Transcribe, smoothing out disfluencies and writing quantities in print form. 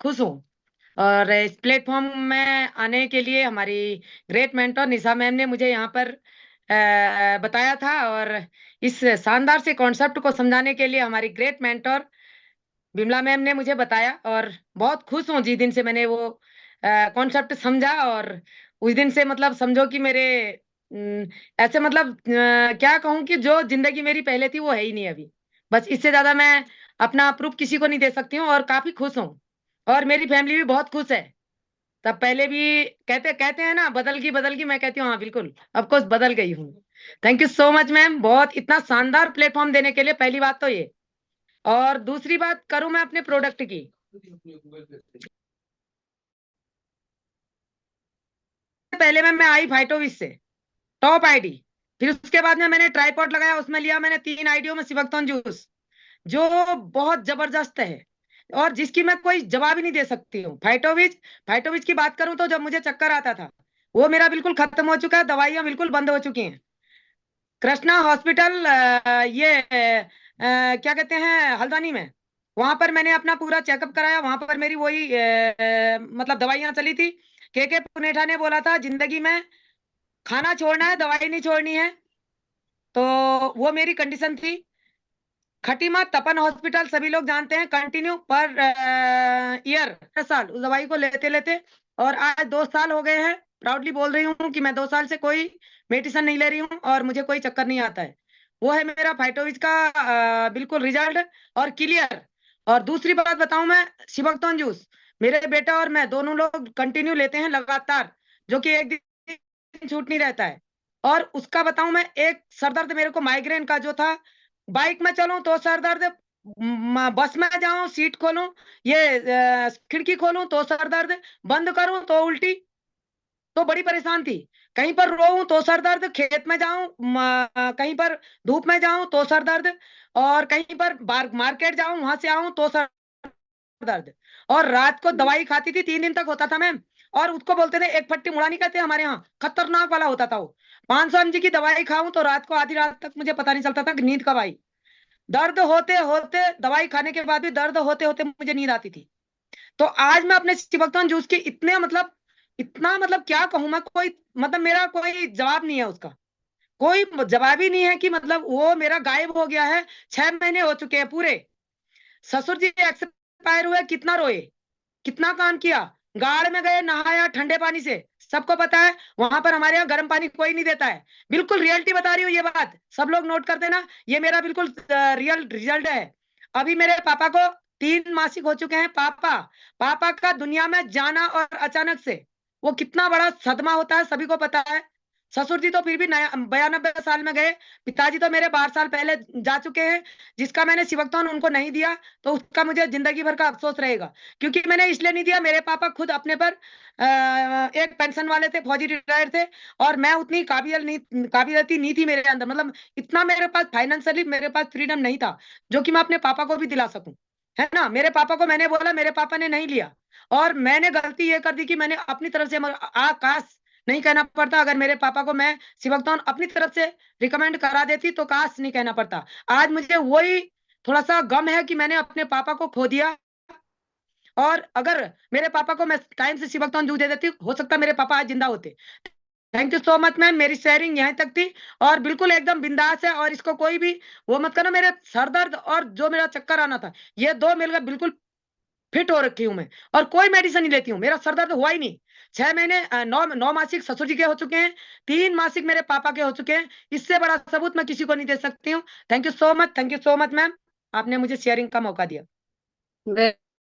खुश हूँ। और इस प्लेटफॉर्म में आने के लिए हमारी ग्रेट मेंटर निशा मैम ने मुझे यहाँ पर बताया था, और इस शानदार से कॉन्सेप्ट को समझाने के लिए हमारी ग्रेट मेंटर बिमला मैम ने मुझे बताया, और बहुत खुश हूँ जिस दिन से मैंने वो कॉन्सेप्ट समझा। और उस दिन से मतलब समझो कि मेरे ऐसे मतलब क्या कहूँ कि जो जिंदगी मेरी पहले थी वो है ही नहीं अभी। बस इससे ज्यादा मैं अपना प्रूफ किसी को नहीं दे सकती हूँ, और काफी खुश हूँ। और मेरी फैमिली भी बहुत खुश है। तब पहले भी कहते कहते हैं ना, बदल गई, मैं कहती हूँ हाँ बिल्कुल, अब कुछ बदल गई हूँ। Thank you so much ma'am, बहुत इतना शानदार प्लेटफॉर्म देने के लिए। पहली बात तो ये, और दूसरी बात करूं मैं अपने प्रोडक्ट की। पहले में मैं आई फाइटोविस से टॉप आईडी। फिर उसके बाद में मैंने ट्राईपॉड लगाया, उसमें लिया मैंने 3 आईडियों में सिवक्तोन जूस, जो बहुत जबरदस्त है और जिसकी मैं कोई जवाब ही नहीं दे सकती हूँ। फाइटोविज, फाइटोविज की बात करूं तो जब मुझे चक्कर आता था वो मेरा बिल्कुल खत्म हो चुका है, दवाइयां बिल्कुल बंद हो चुकी हैं। कृष्णा हॉस्पिटल, ये क्या कहते हैं, हल्द्वानी में, वहां पर मैंने अपना पूरा चेकअप कराया। वहां पर मेरी वही मतलब दवाइयां चली थी। के पुनेठा ने बोला था जिंदगी में खाना छोड़ना है, दवाई नहीं छोड़नी है। तो वो मेरी कंडीशन थी। खटीमा तपन हॉस्पिटल सभी लोग जानते हैं, कंटिन्यू पर ईयर 10 साल उस दवाई को लेते लेते, और आज 2 साल हो गए हैं। प्राउडली बोल रही हूँ कि मैं 2 साल से कोई मेडिसिन नहीं ले रही हूँ और मुझे कोई चक्कर नहीं आता है। वो है मेरा फाइटोविज का बिल्कुल रिजल्ट और क्लियर। और दूसरी बात बताऊं मैं, शिवक्तोन जूस मेरे बेटा और मैं दोनों लोग कंटिन्यू लेते हैं लगातार, जो कि एक दिन छूट नहीं रहता है। और उसका बताऊं मैं, एक सरदर्द मेरे को माइग्रेन का जो था, बाइक में चलूं तो सर दर्द, बस में जाऊं सीट खोलूं, ये खिड़की खोलूं तो सर दर्द, बंद करूं तो उल्टी, तो बड़ी परेशान थी। कहीं पर रोऊं तो सर दर्द, खेत में जाऊं, कहीं पर धूप में जाऊं तो सर दर्द, और कहीं पर मार्केट जाऊं वहां से आऊं तो सर दर्द। और रात को दवाई खाती थी, 3 दिन तक होता था मैम। और उसको बोलते थे एक फट्टी मुड़ा, नहीं कहते हमारे यहाँ, खतरनाक वाला होता था वो। 500 mg की दवाई खाऊं तो रात को आधी रात तक मुझे पता नहीं चलता था कि नींद कब आई। दर्द होते होते, दवाई खाने के बाद भी दर्द होते होते मुझे नींद आती थी। तो आज मैं अपने चिबकथन जूस के इतने मतलब, इतना मतलब क्या कहूं मैं, कोई मतलब मेरा कोई जवाब नहीं है उसका। कोई जवाब ही नहीं है कि मतलब वो मेरा गायब हो गया है। 6 महीने हो चुके हैं पूरे। ससुर जी एक्सपायर हुए, कितना रोए, कितना काम किया, गाड़ में गए, नहाया ठंडे पानी से। सबको पता है वहां पर हमारे यहाँ गर्म पानी कोई नहीं देता है। बिल्कुल रियलिटी बता रही हूँ, ये बात सब लोग नोट कर देना, ये मेरा बिल्कुल रियल रिजल्ट है। अभी मेरे पापा को 3 मासिक हो चुके हैं। पापा पापा का दुनिया में जाना और अचानक से, वो कितना बड़ा सदमा होता है सभी को पता है। ससुर जी तो फिर भी नया 92 साल में गए। पिताजी तो मेरे 12 साल पहले जा चुके हैं। जिसका मैंने सिवक्तौन उनको नहीं दिया, तो उसका मुझे जिंदगी भर का अफसोस रहेगा। क्योंकि मैंने इसलिए नहीं दिया, मेरे पापा खुद अपने पर एक पेंशन वाले थे, फौजी रिटायर्ड थे। और मैं उतनी काबिलियती नहीं थी मेरे अंदर, मतलब इतना मेरे पास फाइनेंशियली मेरे पास फ्रीडम नहीं था जो कि मैं अपने पापा को भी दिला सकूं। है ना, मेरे पापा को मैंने बोला, मेरे पापा ने नहीं लिया। और मैंने गलती ये कर दी कि मैंने अपनी तरफ से, काश नहीं कहना पड़ता, अगर मेरे पापा को मैं सिवक्तौन अपनी तरफ से रिकमेंड करा देती तो काश नहीं कहना पड़ता। आज मुझे वही थोड़ा सा गम है कि मैंने अपने पापा को खो दिया। और अगर मेरे पापा को मैं टाइम से सिवक्तौन जूस दे देती, हो सकता मेरे पापा आज जिंदा होते। Thank you so much ma'am, मेरी शेयरिंग यहीं तक थी। और बिल्कुल एकदम बिंदास है, और इसको कोई भी वो मत करना। मेरे सर दर्द और जो मेरा चक्कर आना था, ये दो मिलकर बिल्कुल फिट हो रखी हूँ मैं। और कोई मेडिसिन नहीं लेती हूँ, मेरा सर दर्द हुआ ही नहीं। 6 महीने, 9 मासिक ससुर जी के हो चुके हैं, 3 मासिक मेरे पापा के हो चुके हैं। इससे बड़ा सबूत मैं किसी को नहीं दे सकती हूँ। Thank you so much, thank you so much ma'am, आपने मुझे शेयरिंग का मौका दिया।